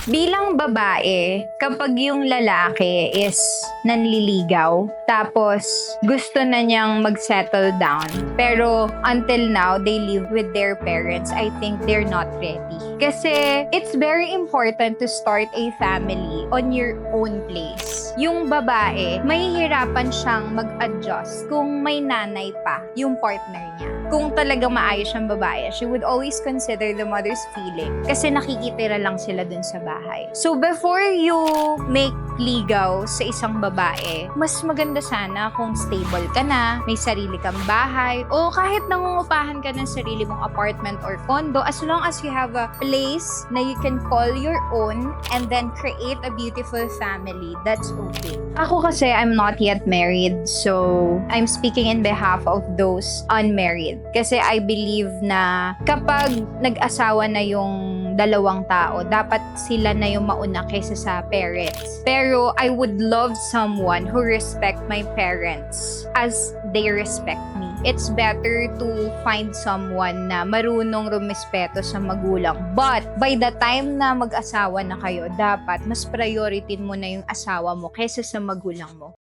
Bilang babae, kapag yung lalaki is nanliligaw, tapos gusto na niyang mag-settle down, pero until now, they live with their parents, I think they're not ready. Kasi it's very important to start a family on your own place. Yung babae, mahihirapan siyang mag-adjust kung may nanay pa yung partner niya. Kung talagang maayos siyang babae, she would always consider the mother's feeling kasi nakikitira lang sila dun sa bahay. So before you make ligaw sa isang babae, mas maganda sana kung stable ka na, may sarili kang bahay, o kahit nangungupahan ka ng sarili mong apartment or condo, as long as you have a place na you can call your own and then create a beautiful family, that's okay. Ako kasi, I'm not yet married, so I'm speaking in behalf of those unmarried. Kasi I believe na kapag nag-asawa na yung dalawang tao, dapat sila na yung mauna kaysa sa parents. Pero I would love someone who respect my parents as they respect me. It's better to find someone na marunong rumispeto sa magulang. But by the time na mag-asawa na kayo, dapat mas priority mo na yung asawa mo kaysa sa magulang mo.